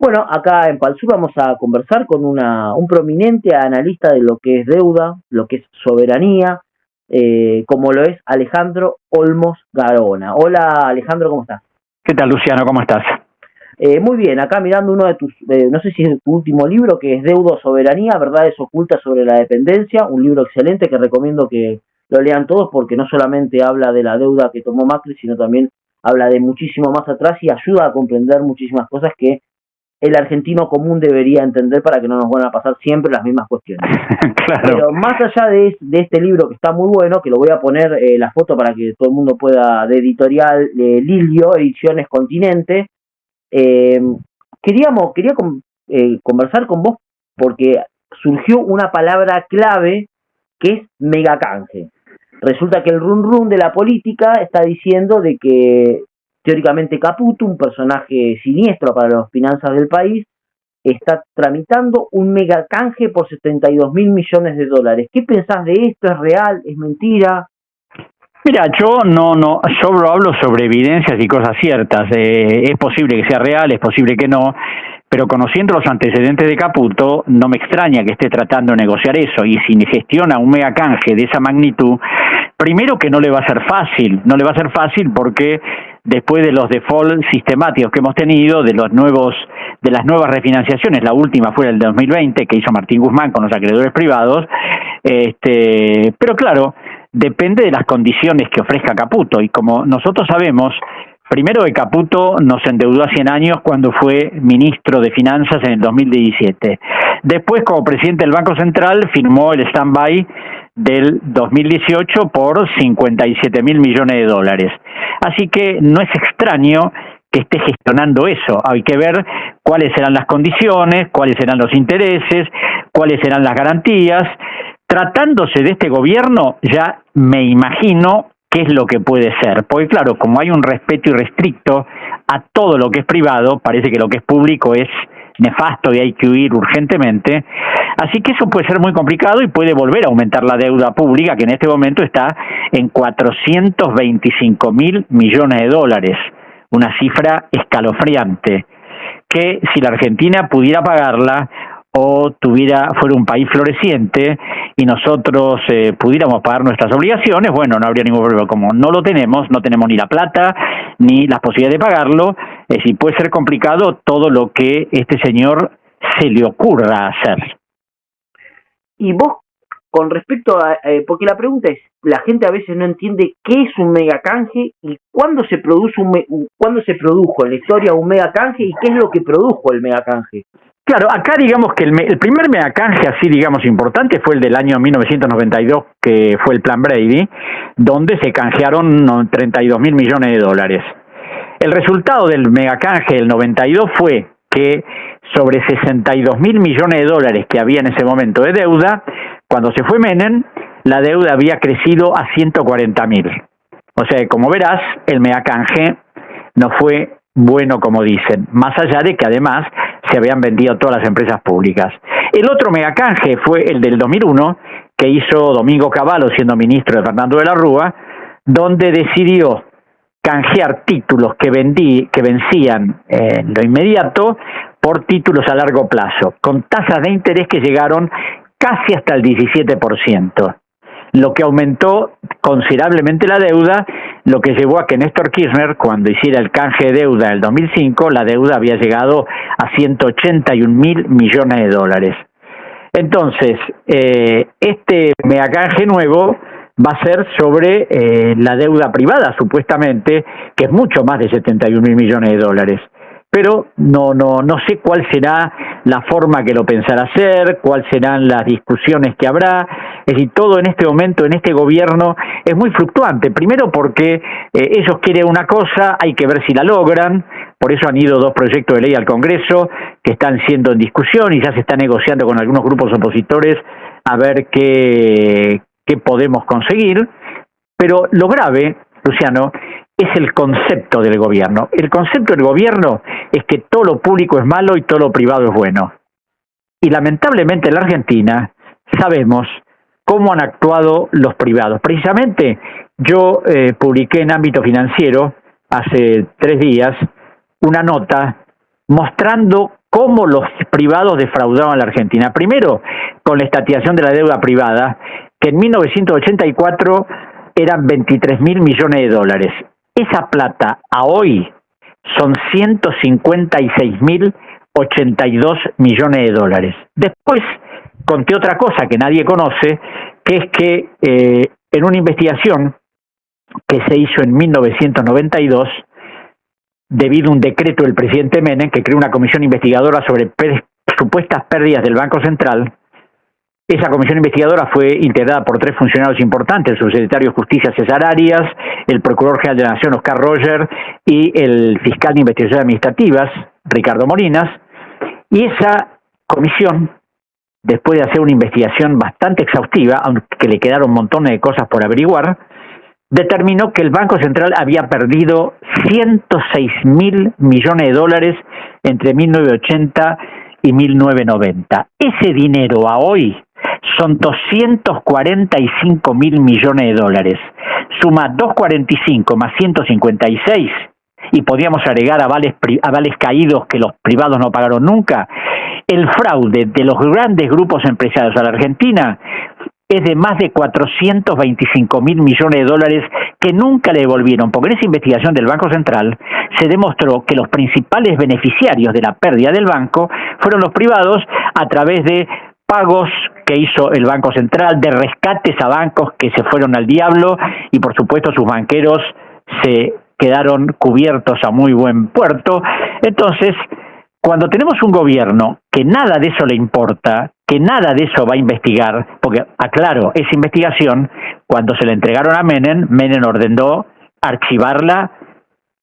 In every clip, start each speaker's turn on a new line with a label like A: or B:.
A: Bueno, acá en Palsur vamos a conversar con un prominente analista de lo que es deuda, lo que es soberanía, como lo es Alejandro Olmos Gaona. Hola Alejandro, ¿cómo estás?
B: ¿Qué tal, Luciano? ¿Cómo estás?
A: Muy bien, acá mirando uno de tus, no sé si es tu último libro, que es Deuda o Soberanía, Verdades Ocultas sobre la Dependencia, un libro excelente que recomiendo que lo lean todos porque no solamente habla de la deuda que tomó Macri, sino también habla de muchísimo más atrás y ayuda a comprender muchísimas cosas que el argentino común debería entender para que no nos vuelvan a pasar siempre las mismas cuestiones.
B: Claro.
A: Pero más allá de este libro que está muy bueno, que lo voy a poner la foto para que todo el mundo pueda, de editorial Lilio, Ediciones Continente, eh, quería conversar con vos porque surgió una palabra clave que es megacanje. Resulta que el run run de la política está diciendo de que teóricamente Caputo, un personaje siniestro para las finanzas del país, está tramitando un megacanje por 72 mil millones de dólares. ¿Qué pensás de esto? ¿Es real? ¿Es mentira?
B: Mira, yo hablo sobre evidencias y cosas ciertas. Es posible que sea real, es posible que no, pero conociendo los antecedentes de Caputo, no me extraña que esté tratando de negociar eso. Y si gestiona un megacanje de esa magnitud, primero que no le va a ser fácil porque después de los default sistemáticos que hemos tenido, de las nuevas refinanciaciones, la última fue el de 2020 que hizo Martín Guzmán con los acreedores privados, pero claro, depende de las condiciones que ofrezca Caputo, y como nosotros sabemos, primero que Caputo nos endeudó a 100 años cuando fue ministro de Finanzas en el 2017. Después, como presidente del Banco Central, firmó el stand-by del 2018 por 57 mil millones de dólares. Así que no es extraño que esté gestionando eso. Hay que ver cuáles serán las condiciones, cuáles serán los intereses, cuáles serán las garantías. Tratándose de este gobierno, ya me imagino qué es lo que puede ser. Porque claro, como hay un respeto irrestricto a todo lo que es privado, parece que lo que es público es nefasto y hay que huir urgentemente. Así que eso puede ser muy complicado y puede volver a aumentar la deuda pública, que en este momento está en 425 mil millones de dólares. Una cifra escalofriante, que si la Argentina pudiera pagarla o fuera un país floreciente y nosotros pudiéramos pagar nuestras obligaciones, bueno, no habría ningún problema. Como no lo tenemos, no tenemos ni la plata ni las posibilidades de pagarlo, es decir, puede ser complicado todo lo que este señor se le ocurra hacer.
A: Y vos, con respecto a, porque la pregunta es, la gente a veces no entiende qué es un megacanje y cuándo se produjo en la historia un megacanje y qué es lo que produjo el megacanje.
B: Claro, acá digamos que el primer megacanje así, digamos, importante fue el del año 1992, que fue el Plan Brady, donde se canjearon 32 mil millones de dólares. El resultado del megacanje del 92 fue que sobre 62 mil millones de dólares que había en ese momento de deuda, cuando se fue Menem, la deuda había crecido a 140 mil. O sea, como verás, el megacanje no fue bueno como dicen, más allá de que además se habían vendido todas las empresas públicas. El otro megacanje fue el del 2001, que hizo Domingo Cavallo siendo ministro de Fernando de la Rúa, donde decidió canjear títulos que vencían en lo inmediato por títulos a largo plazo, con tasas de interés que llegaron casi hasta el 17%, lo que aumentó considerablemente la deuda, lo que llevó a que Néstor Kirchner, cuando hiciera el canje de deuda del 2005, la deuda había llegado a 181 mil millones de dólares. Entonces, este megacanje nuevo va a ser sobre la deuda privada, supuestamente, que es mucho más de 71 mil millones de dólares. Pero no sé cuál será la forma que lo pensará hacer, cuáles serán las discusiones que habrá. Es decir, todo en este momento, en este gobierno, es muy fluctuante. Primero porque ellos quieren una cosa, hay que ver si la logran. Por eso han ido 2 proyectos de ley al Congreso que están siendo en discusión y ya se está negociando con algunos grupos opositores a ver qué podemos conseguir. Pero lo grave, Luciano, es el concepto del gobierno. El concepto del gobierno es que todo lo público es malo y todo lo privado es bueno. Y lamentablemente en la Argentina sabemos cómo han actuado los privados. Precisamente yo publiqué en Ámbito Financiero hace 3 días una nota mostrando cómo los privados defraudaban a la Argentina. Primero, con la estatización de la deuda privada, que en 1984 eran 23.000 millones de dólares. Esa plata a hoy son 156.082 millones de dólares. Después conté otra cosa que nadie conoce, que es que en una investigación que se hizo en 1992, debido a un decreto del presidente Menem, que creó una comisión investigadora sobre supuestas pérdidas del Banco Central. Esa comisión investigadora fue integrada por 3 funcionarios importantes: el subsecretario de Justicia César Arias, el Procurador General de la Nación Oscar Roger y el fiscal de Investigaciones Administrativas Ricardo Molinas. Y esa comisión, después de hacer una investigación bastante exhaustiva, aunque le quedaron un montón de cosas por averiguar, determinó que el Banco Central había perdido 106.000 millones de dólares entre 1980 y 1990. Ese dinero a hoy son 245.000 millones de dólares. Suma 245 más 156, y podríamos agregar avales caídos que los privados no pagaron nunca. El fraude de los grandes grupos empresarios a la Argentina es de más de 425.000 millones de dólares que nunca le devolvieron, porque en esa investigación del Banco Central se demostró que los principales beneficiarios de la pérdida del banco fueron los privados a través de pagos que hizo el Banco Central, de rescates a bancos que se fueron al diablo, y por supuesto sus banqueros se quedaron cubiertos a muy buen puerto. Entonces, cuando tenemos un gobierno que nada de eso le importa, que nada de eso va a investigar, porque, aclaro, esa investigación, cuando se la entregaron a Menem, Menem ordenó archivarla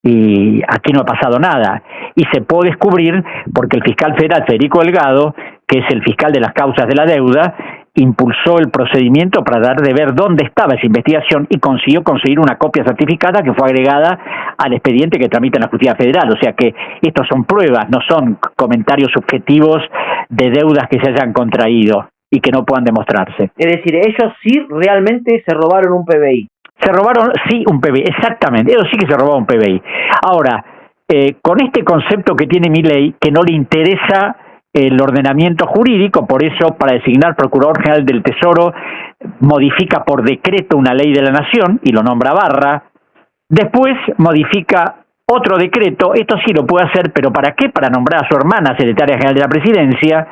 B: y aquí no ha pasado nada. Y se puede descubrir porque el fiscal federal Federico Delgado, que es el fiscal de las causas de la deuda, impulsó el procedimiento para dar de ver dónde estaba esa investigación y consiguió conseguir una copia certificada que fue agregada al expediente que tramita en la Justicia Federal. O sea que estos son pruebas, no son comentarios subjetivos de deudas que se hayan contraído y que no puedan demostrarse.
A: Es decir, ellos sí realmente se robaron un PBI.
B: Se robaron, sí, un PBI, exactamente, ellos sí que se robaron un PBI. Ahora, con este concepto que tiene Milei, que no le interesa el ordenamiento jurídico, por eso para designar Procurador General del Tesoro modifica por decreto una ley de la Nación y lo nombra Barra, después modifica otro decreto, esto sí lo puede hacer, pero ¿para qué? Para nombrar a su hermana secretaria general de la Presidencia,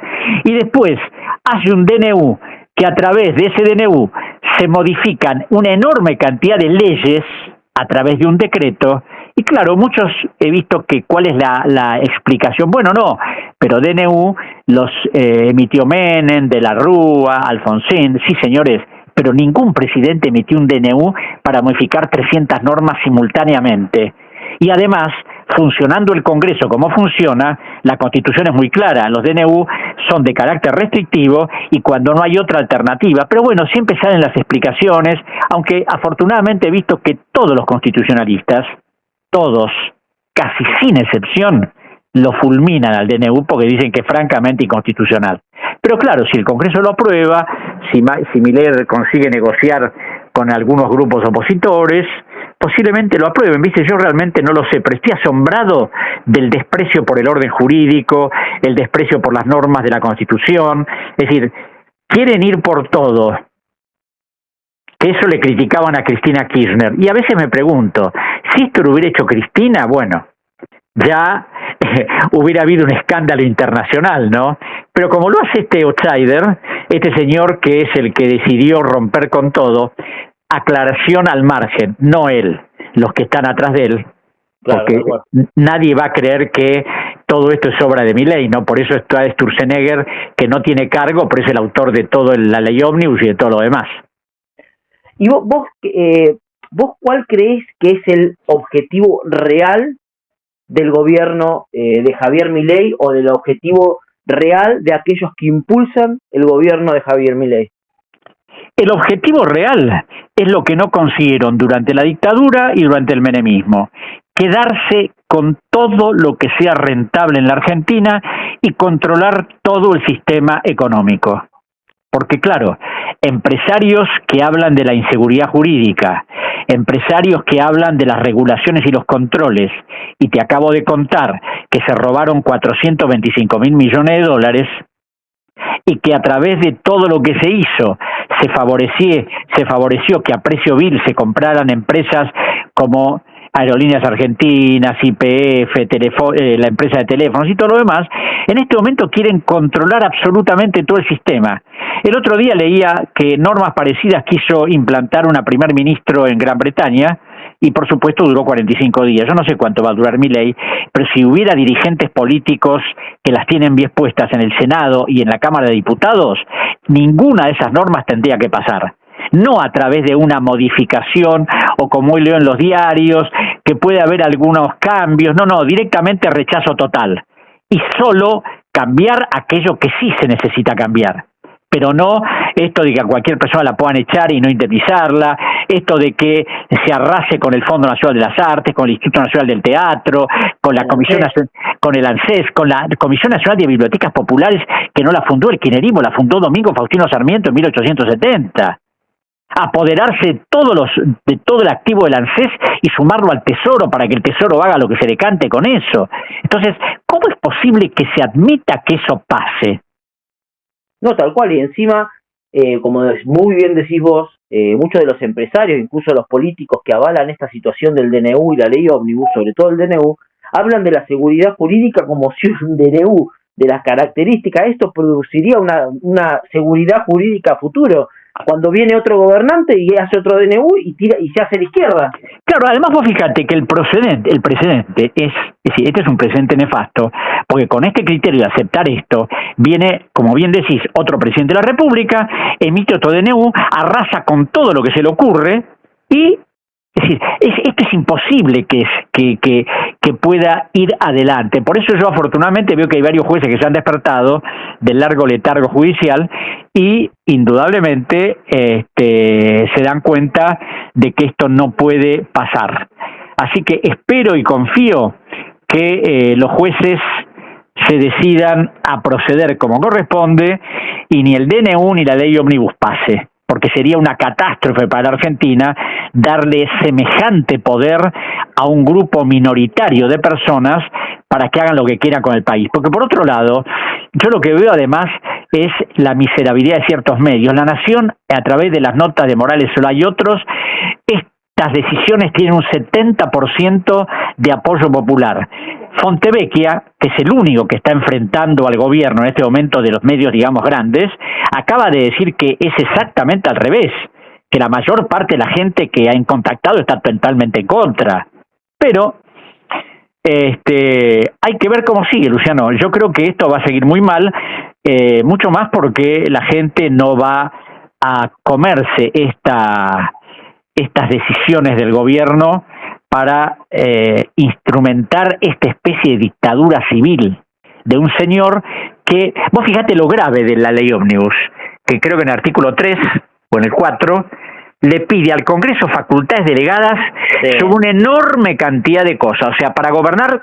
B: y después hace un DNU que a través de ese DNU se modifican una enorme cantidad de leyes a través de un decreto. Y claro, muchos he visto que cuál es la explicación. Bueno, no, pero DNU los emitió Menem, De la Rúa, Alfonsín, sí señores, pero ningún presidente emitió un DNU para modificar 300 normas simultáneamente. Y además, funcionando el Congreso como funciona, la Constitución es muy clara, los DNU son de carácter restrictivo y cuando no hay otra alternativa. Pero bueno, siempre salen las explicaciones, aunque afortunadamente he visto que todos los constitucionalistas, todos, casi sin excepción, lo fulminan al DNU porque dicen que es francamente inconstitucional. Pero claro, si el Congreso lo aprueba, si Milei consigue negociar con algunos grupos opositores, posiblemente lo aprueben. Viste, yo realmente no lo sé, pero estoy asombrado del desprecio por el orden jurídico, el desprecio por las normas de la Constitución. Es decir, quieren ir por todo. Que eso le criticaban a Cristina Kirchner. Y a veces me pregunto, si esto lo hubiera hecho Cristina, bueno, ya hubiera habido un escándalo internacional, ¿no? Pero como lo hace este outsider, este señor que es el que decidió romper con todo, aclaración al margen, no él, los que están atrás de él, porque claro, nadie va a creer que todo esto es obra de Milei, ¿no? Por eso está Sturzenegger, que no tiene cargo, pero es el autor de todo la ley Ómnibus y de todo lo demás.
A: ¿Y vos cuál crees que es el objetivo real del gobierno de Javier Milei o del objetivo real de aquellos que impulsan el gobierno de Javier Milei?
B: El objetivo real es lo que no consiguieron durante la dictadura y durante el menemismo: quedarse con todo lo que sea rentable en la Argentina y controlar todo el sistema económico. Porque claro, empresarios que hablan de la inseguridad jurídica, empresarios que hablan de las regulaciones y los controles, y te acabo de contar que se robaron 425.000 millones de dólares, y que a través de todo lo que se hizo se favoreció que a precio vil se compraran empresas como Aerolíneas Argentinas, YPF, la empresa de teléfonos y todo lo demás. En este momento quieren controlar absolutamente todo el sistema. El otro día leía que normas parecidas quiso implantar una primer ministro en Gran Bretaña, y por supuesto duró 45 días. Yo no sé cuánto va a durar Milei, pero si hubiera dirigentes políticos que las tienen bien puestas en el Senado y en la Cámara de Diputados, ninguna de esas normas tendría que pasar. No a través de una modificación o como hoy leo en los diarios, que puede haber algunos cambios. No, directamente rechazo total. Y solo cambiar aquello que sí se necesita cambiar. Pero no esto de que a cualquier persona la puedan echar y no indemnizarla, esto de que se arrase con el Fondo Nacional de las Artes, con el Instituto Nacional del Teatro, con la Comisión Nacional, con el ANSES, con la Comisión Nacional de Bibliotecas Populares, que no la fundó el kirchnerismo, la fundó Domingo Faustino Sarmiento en 1870. Apoderarse de todo el activo del ANSES y sumarlo al Tesoro para que el Tesoro haga lo que se le cante con eso. Entonces, ¿cómo es posible que se admita que eso pase?
A: No, tal cual, y encima, como muy bien decís vos, muchos de los empresarios, incluso los políticos que avalan esta situación del DNU y la ley ómnibus, sobre todo el DNU, hablan de la seguridad jurídica como si un DNU de las características, esto produciría una seguridad jurídica a futuro, cuando viene otro gobernante y hace otro DNU y se hace a la izquierda.
B: Claro, además vos fíjate que el precedente es decir, este es un precedente nefasto, porque con este criterio de aceptar esto, viene, como bien decís, otro presidente de la República, emite otro DNU, arrasa con todo lo que se le ocurre y, es decir, esto es imposible que pueda ir adelante. Por eso yo afortunadamente veo que hay varios jueces que se han despertado del largo letargo judicial y indudablemente se dan cuenta de que esto no puede pasar. Así que espero y confío que los jueces se decidan a proceder como corresponde y ni el DNU ni la ley ómnibus pase, porque sería una catástrofe para la Argentina darle semejante poder a un grupo minoritario de personas para que hagan lo que quieran con el país. Porque por otro lado, yo lo que veo además es la miserabilidad de ciertos medios. La Nación, a través de las notas de Morales Solá y otros, estas decisiones tienen un 70% de apoyo popular. Fontevecchia, que es el único que está enfrentando al gobierno en este momento de los medios, digamos, grandes, acaba de decir que es exactamente al revés, que la mayor parte de la gente que ha contactado está totalmente en contra. Pero hay que ver cómo sigue, Luciano. Yo creo que esto va a seguir muy mal, mucho más porque la gente no va a comerse estas decisiones del gobierno para instrumentar esta especie de dictadura civil de un señor que, vos fíjate lo grave de la ley ómnibus, que creo que en el artículo 3 o en el 4 le pide al Congreso facultades delegadas sobre una enorme cantidad de cosas, o sea, para gobernar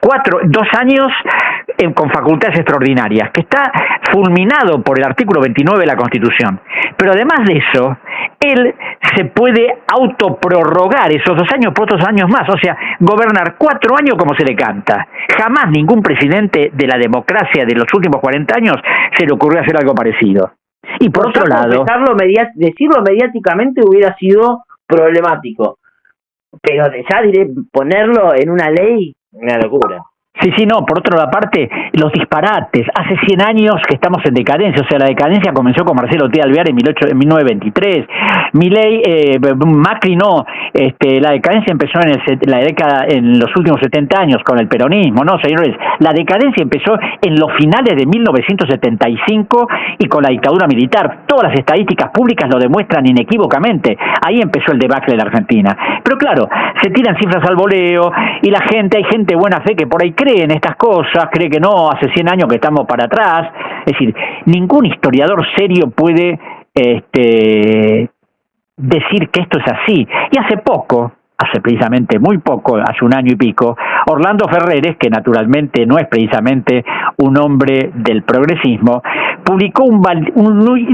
B: 2 años con facultades extraordinarias, que está fulminado por el artículo 29 de la Constitución. Pero además de eso, él se puede autoprorrogar esos 2 años por otros años más, o sea, gobernar 4 años como se le canta. Jamás ningún presidente de la democracia de los últimos 40 años se le ocurrió hacer algo parecido. Y por otro lado,
A: decirlo mediáticamente hubiera sido problemático, pero ya diré, ponerlo en una ley, una locura.
B: Sí, no, por otra parte, los disparates. Hace 100 años que estamos en decadencia, o sea, la decadencia comenzó con Marcelo T. Alvear en 1923. Milei, Macri no, la decadencia empezó en los últimos 70 años con el peronismo, no, señores, la decadencia empezó en los finales de 1975 y con la dictadura militar. Todas las estadísticas públicas lo demuestran inequívocamente. Ahí empezó el debacle de la Argentina. Pero claro, se tiran cifras al voleo y hay gente de buena fe que por ahí cree en estas cosas, cree que no, hace 100 años que estamos para atrás. Es decir, ningún historiador serio puede decir que esto es así. Y hace precisamente muy poco, hace 1 año y pico, Orlando Ferreres, que naturalmente no es precisamente un hombre del progresismo, publicó un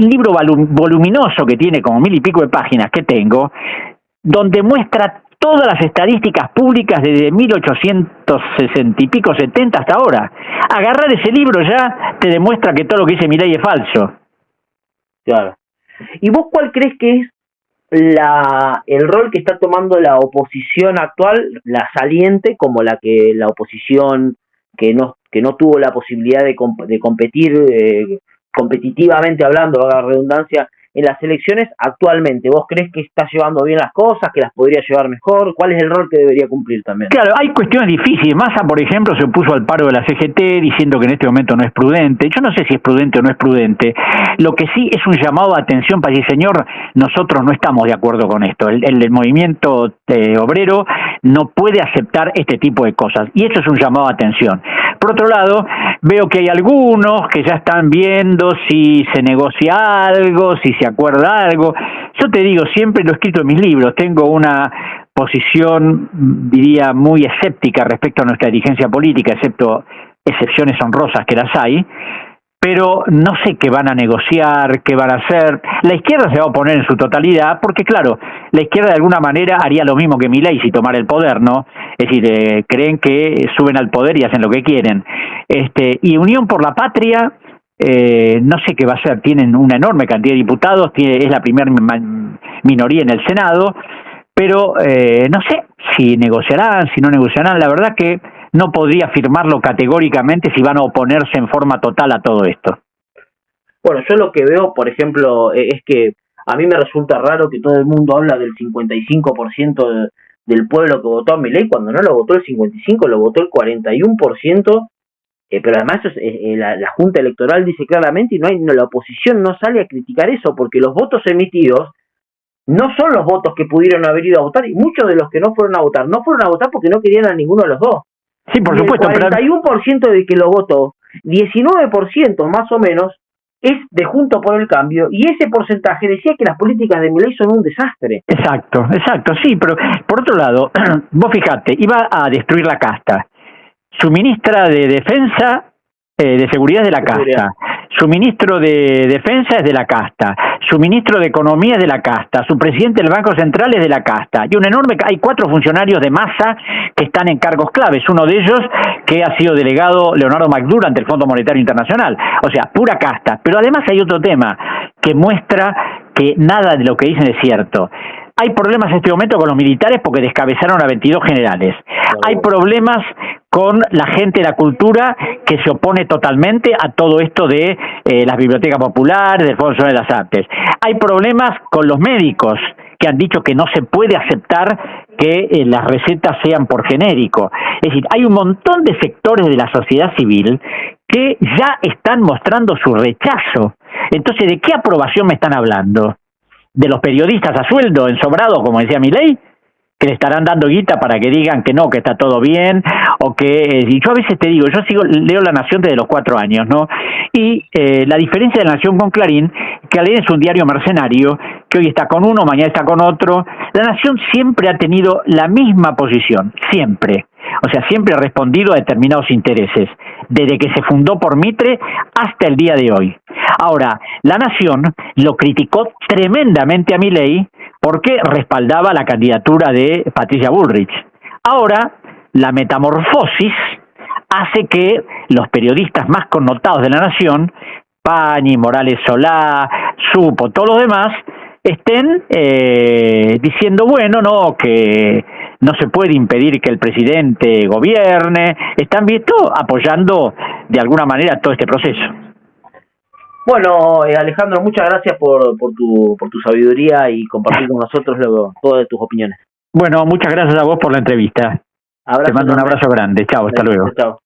B: libro voluminoso que tiene como 1000 y pico de páginas que tengo, donde muestra todas las estadísticas públicas desde 1860 y pico, 70 hasta ahora. Agarrar ese libro ya te demuestra que todo lo que dice Milei es falso.
A: Claro. ¿Y vos cuál crees que es el rol que está tomando la oposición actual, la saliente, como la oposición que no tuvo la posibilidad de competir competitivamente hablando, haga redundancia, en las elecciones actualmente? ¿Vos crees que está llevando bien las cosas, que las podría llevar mejor? ¿Cuál es el rol que debería cumplir también?
B: Claro, hay cuestiones difíciles. Massa, por ejemplo, se opuso al paro de la CGT diciendo que en este momento no es prudente. Yo no sé si es prudente o no es prudente. Lo que sí es un llamado de atención para decir, señor, nosotros no estamos de acuerdo con esto. El movimiento obrero no puede aceptar este tipo de cosas. Y eso es un llamado de atención. Por otro lado, veo que hay algunos que ya están viendo si se negocia algo, si se acuerda algo. Yo te digo, siempre lo he escrito en mis libros, tengo una posición, diría, muy escéptica respecto a nuestra dirigencia política, excepto excepciones honrosas que las hay, pero no sé qué van a negociar, qué van a hacer. La izquierda se va a oponer en su totalidad, porque claro, la izquierda de alguna manera haría lo mismo que Milei si tomara el poder, ¿no? Es decir, creen que suben al poder y hacen lo que quieren. Y Unión por la Patria, no sé qué va a hacer. Tienen una enorme cantidad de diputados, es la primera minoría en el Senado, pero no sé si negociarán, si no negociarán. La verdad que no podría afirmarlo categóricamente si van a oponerse en forma total a todo esto.
A: Bueno, yo lo que veo, por ejemplo, es que a mí me resulta raro que todo el mundo habla del 55% del pueblo que votó a Milei, cuando no lo votó el 55%, lo votó el 41%, pero además la Junta Electoral dice claramente, y la oposición no sale a criticar eso, porque los votos emitidos no son los votos que pudieron haber ido a votar, y muchos de los que no fueron a votar porque no querían a ninguno de los dos.
B: Sí, por supuesto.
A: El 41% de que lo votó, 19% más o menos, es de Juntos por el Cambio, y ese porcentaje decía que las políticas de Milei son un desastre.
B: Exacto, sí, pero por otro lado, vos fijate, iba a destruir la casta. Su ministra de Defensa, de Seguridad es de la casta. Su ministro de Defensa es de la casta. Su ministro de Economía es de la casta. Su presidente del Banco Central es de la casta. Y hay 4 funcionarios de Massa que están en cargos claves. Uno de ellos que ha sido delegado Leonardo McDougall ante el Fondo Monetario Internacional. O sea, pura casta. Pero además hay otro tema que muestra que nada de lo que dicen es cierto. Hay problemas en este momento con los militares porque descabezaron a 22 generales. Hay problemas con la gente de la cultura que se opone totalmente a todo esto de las bibliotecas populares, del Fondo Nacional de las Artes. Hay problemas con los médicos que han dicho que no se puede aceptar que las recetas sean por genérico. Es decir, hay un montón de sectores de la sociedad civil que ya están mostrando su rechazo. Entonces, ¿de qué aprobación me están hablando? ¿De los periodistas a sueldo, ensobrado, como decía Milei? Que le estarán dando guita para que digan que no, que está todo bien, o que... y yo a veces te digo, leo La Nación desde los 4 años, ¿no? Y la diferencia de La Nación con Clarín, que Clarín es un diario mercenario, que hoy está con uno, mañana está con otro. La Nación siempre ha tenido la misma posición, siempre. O sea, siempre ha respondido a determinados intereses, desde que se fundó por Mitre hasta el día de hoy. Ahora, La Nación lo criticó tremendamente a Milei porque respaldaba la candidatura de Patricia Bullrich. Ahora, la metamorfosis hace que los periodistas más connotados de La Nación, Pañi, Morales Solá, Supo, todos los demás, estén diciendo, bueno, no, que no se puede impedir que el presidente gobierne. Están apoyando de alguna manera todo este proceso.
A: Bueno, Alejandro, muchas gracias por tu sabiduría y compartir con nosotros todas tus opiniones.
B: Bueno, muchas gracias a vos por la entrevista. Te mando un abrazo grande. Chao, hasta luego.
A: Chao.